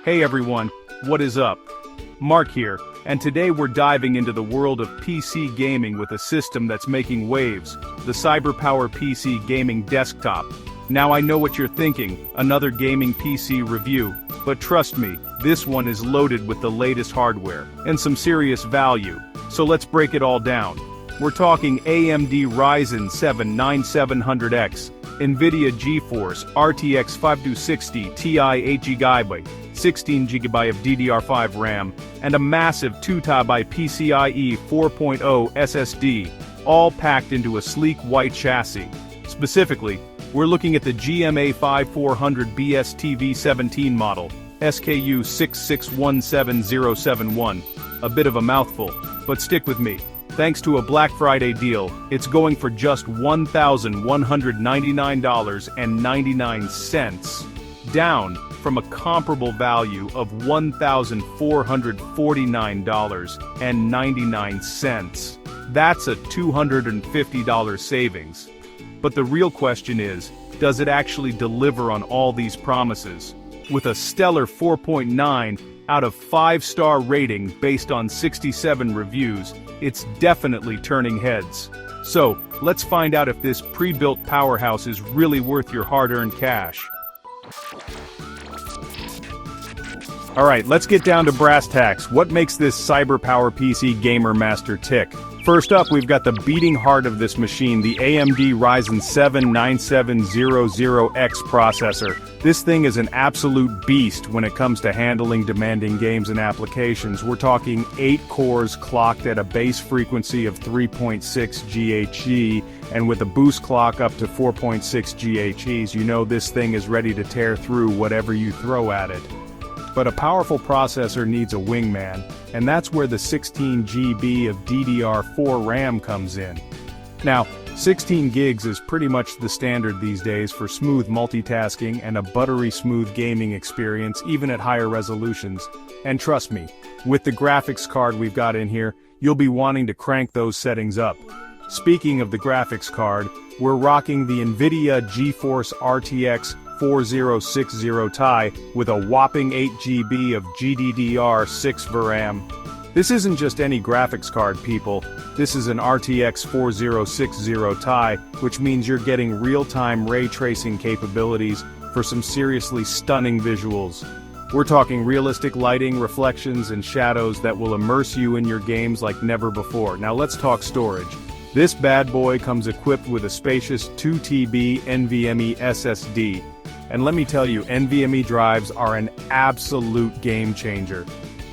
Hey everyone, what is up? Mark here, and today we're diving into the world of PC gaming with a system that's making waves, the CyberPowerPC Gaming Desktop. Now I know what you're thinking, another gaming PC review, but trust me, this one is loaded with the latest hardware, and some serious value, so let's break it all down. We're talking AMD Ryzen 7 9700X, NVIDIA GeForce RTX 5260 Ti 8GB, 16GB of DDR5 RAM, and a massive 2TB PCIe 4.0 SSD, all packed into a sleek white chassis. Specifically, we're looking at the GMA5400BS TV17 model, SKU 6617071. A bit of a mouthful, but stick with me. Thanks to a Black Friday deal, it's going for just $1,199.99, down from a comparable value of $1,449.99. That's a $250 savings. But the real question is, does it actually deliver on all these promises? With a stellar 4.9 out of 5-star rating based on 67 reviews, it's definitely turning heads. So, let's find out if this pre-built powerhouse is really worth your hard-earned cash. Alright, let's get down to brass tacks. What makes this CyberPowerPC Gamer Master tick? First up, we've got the beating heart of this machine, the AMD Ryzen 7 9700X processor. This thing is an absolute beast when it comes to handling demanding games and applications. We're talking 8 cores clocked at a base frequency of 3.6 GHz, and with a boost clock up to 4.6 GHz, you know this thing is ready to tear through whatever you throw at it. But a powerful processor needs a wingman, and that's where the 16 GB of DDR4 RAM comes in. Now, 16 gigs is pretty much the standard these days for smooth multitasking and a buttery smooth gaming experience even at higher resolutions. And trust me, with the graphics card we've got in here, you'll be wanting to crank those settings up. Speaking of the graphics card, we're rocking the NVIDIA GeForce RTX 4060 Ti with a whopping 8GB of GDDR5 RAM. This isn't just any graphics card, people. This is an RTX 4060 Ti, which means you're getting real-time ray tracing capabilities for some seriously stunning visuals. We're talking realistic lighting, reflections, and shadows that will immerse you in your games like never before. Now let's talk storage. This bad boy comes equipped with a spacious 2TB NVMe SSD. And let me tell you, NVMe drives are an absolute game changer.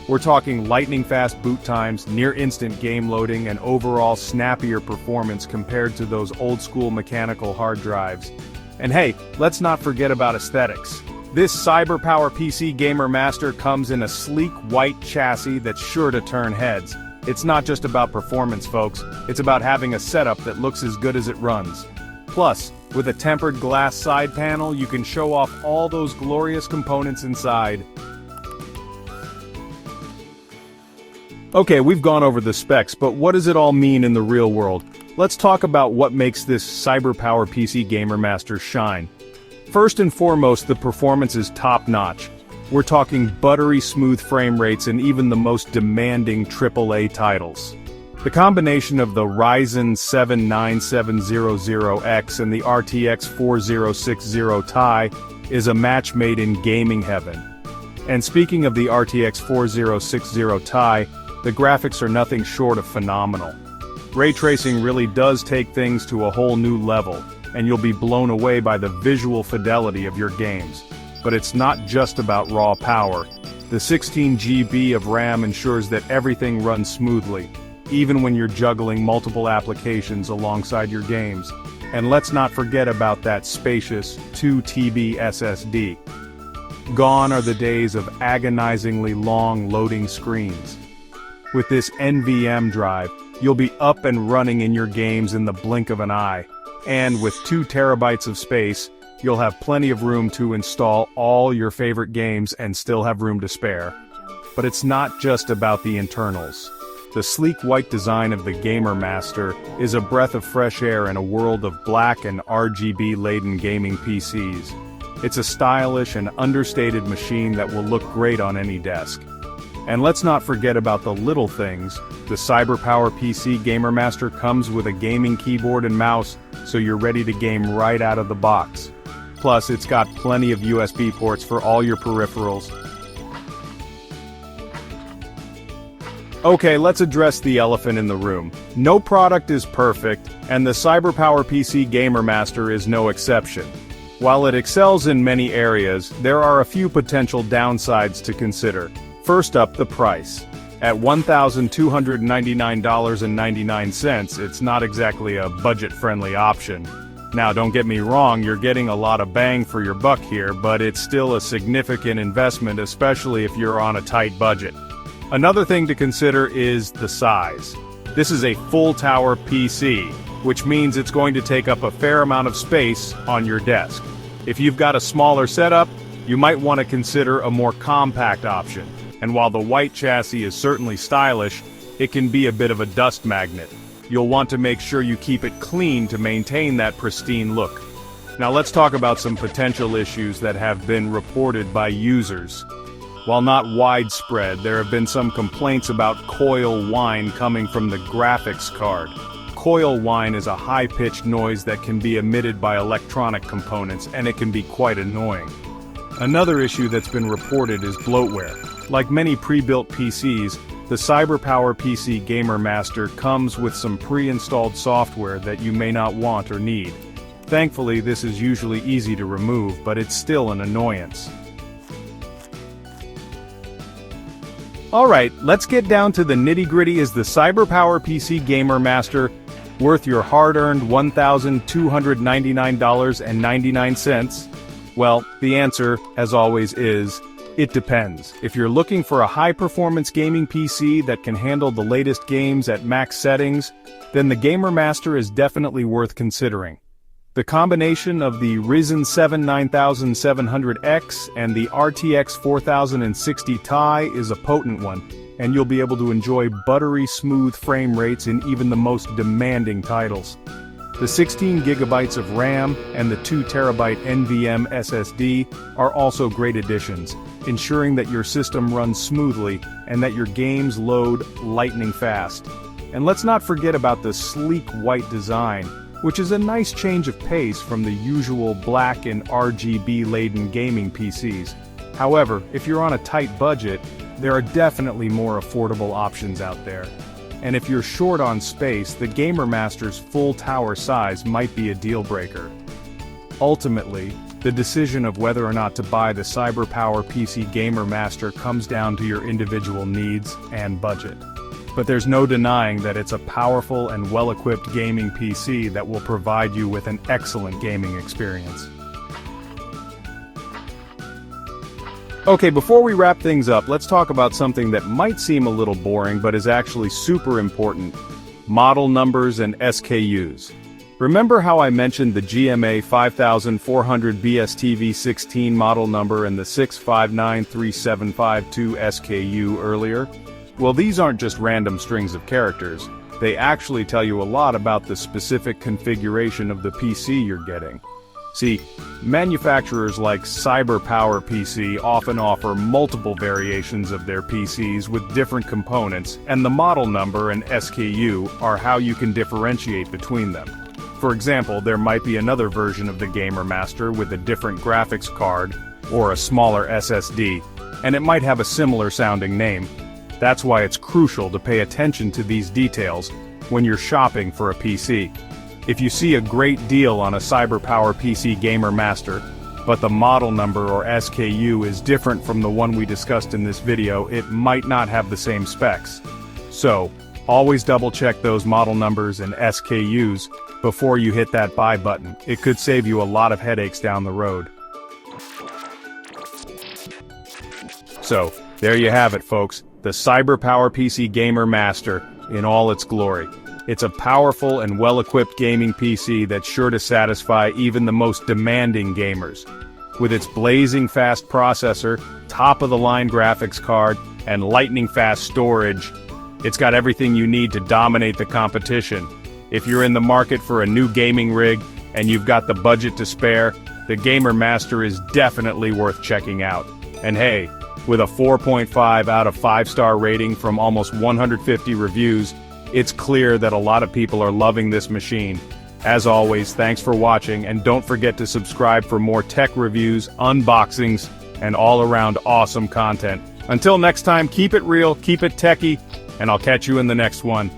We're talking lightning-fast boot times, near-instant game loading, and overall snappier performance compared to those old-school mechanical hard drives. And hey, let's not forget about aesthetics. This CyberPowerPC Gamer Master comes in a sleek white chassis that's sure to turn heads. It's not just about performance, folks. It's about having a setup that looks as good as it runs. Plus, with a tempered glass side panel, you can show off all those glorious components inside. Okay, we've gone over the specs, but what does it all mean in the real world? Let's talk about what makes this CyberPowerPC Gamer Master shine. First and foremost, the performance is top-notch. We're talking buttery smooth frame rates and even the most demanding AAA titles. The combination of the Ryzen 7 9700X and the RTX 4060 Ti is a match made in gaming heaven. And speaking of the RTX 4060 Ti, the graphics are nothing short of phenomenal. Ray tracing really does take things to a whole new level, and you'll be blown away by the visual fidelity of your games. But it's not just about raw power. The 16 GB of RAM ensures that everything runs smoothly, even when you're juggling multiple applications alongside your games. And let's not forget about that spacious 2TB SSD. Gone are the days of agonizingly long loading screens. With this NVMe drive, you'll be up and running in your games in the blink of an eye. And with 2 terabytes of space, you'll have plenty of room to install all your favorite games and still have room to spare. But it's not just about the internals. The sleek white design of the Gamer Master is a breath of fresh air in a world of black and RGB-laden gaming PCs. It's a stylish and understated machine that will look great on any desk. And let's not forget about the little things. The CyberPowerPC Gamer Master comes with a gaming keyboard and mouse, so you're ready to game right out of the box. Plus, it's got plenty of USB ports for all your peripherals. Okay, let's address the elephant in the room. No product is perfect, and the CyberPowerPC Gamer Master is no exception. While it excels in many areas, there are a few potential downsides to consider. First up, the price. At $1,299.99, it's not exactly a budget-friendly option. Now, don't get me wrong, you're getting a lot of bang for your buck here, but it's still a significant investment, especially if you're on a tight budget. Another thing to consider is the size. This is a full-tower PC, which means it's going to take up a fair amount of space on your desk. If you've got a smaller setup, you might want to consider a more compact option. And while the white chassis is certainly stylish, it can be a bit of a dust magnet. You'll want to make sure you keep it clean to maintain that pristine look. Now let's talk about some potential issues that have been reported by users. While not widespread, there have been some complaints about coil whine coming from the graphics card. Coil whine is a high-pitched noise that can be emitted by electronic components, and it can be quite annoying. Another issue that's been reported is bloatware. Like many pre-built PCs, the CyberPowerPC Gamer Master comes with some pre-installed software that you may not want or need. Thankfully, this is usually easy to remove, but it's still an annoyance. Alright, let's get down to the nitty-gritty. Is the CyberPowerPC Gamer Master worth your hard-earned $1,299.99? Well, the answer, as always, is it depends. If you're looking for a high-performance gaming PC that can handle the latest games at max settings, then the Gamer Master is definitely worth considering. The combination of the Ryzen 7 9700X and the RTX 4060 Ti is a potent one, and you'll be able to enjoy buttery smooth frame rates in even the most demanding titles. The 16 GB of RAM and the 2 TB NVMe SSD are also great additions, ensuring that your system runs smoothly and that your games load lightning fast. And let's not forget about the sleek white design, which is a nice change of pace from the usual black and RGB-laden gaming PCs. However, if you're on a tight budget, there are definitely more affordable options out there. And if you're short on space, the Gamer Master's full tower size might be a deal-breaker. Ultimately, the decision of whether or not to buy the CyberPowerPC Gamer Master comes down to your individual needs and budget. But there's no denying that it's a powerful and well-equipped gaming PC that will provide you with an excellent gaming experience. Okay, before we wrap things up, let's talk about something that might seem a little boring but is actually super important: model numbers and SKUs. Remember how I mentioned the GMA 5400 BSTV16 model number and the 6593752 SKU earlier? Well, these aren't just random strings of characters. They actually tell you a lot about the specific configuration of the PC you're getting. See, manufacturers like CyberPowerPC often offer multiple variations of their PCs with different components, and the model number and SKU are how you can differentiate between them. For example, there might be another version of the Gamer Master with a different graphics card or a smaller SSD, and it might have a similar sounding name. That's why it's crucial to pay attention to these details when you're shopping for a PC. If you see a great deal on a CyberPowerPC Gamer Master, but the model number or SKU is different from the one we discussed in this video, it might not have the same specs. So, always double check those model numbers and SKUs before you hit that buy button. It could save you a lot of headaches down the road. So, there you have it, folks. The CyberPowerPC Gamer Master in all its glory. It's a powerful and well-equipped gaming PC that's sure to satisfy even the most demanding gamers. With its blazing fast processor, top-of-the-line graphics card, and lightning-fast storage, it's got everything you need to dominate the competition. If you're in the market for a new gaming rig and you've got the budget to spare, the Gamer Master is definitely worth checking out. And hey, with a 4.5 out of 5-star rating from almost 150 reviews, it's clear that a lot of people are loving this machine. As always, thanks for watching, and don't forget to subscribe for more tech reviews, unboxings, and all-around awesome content. Until next time, keep it real, keep it techie, and I'll catch you in the next one.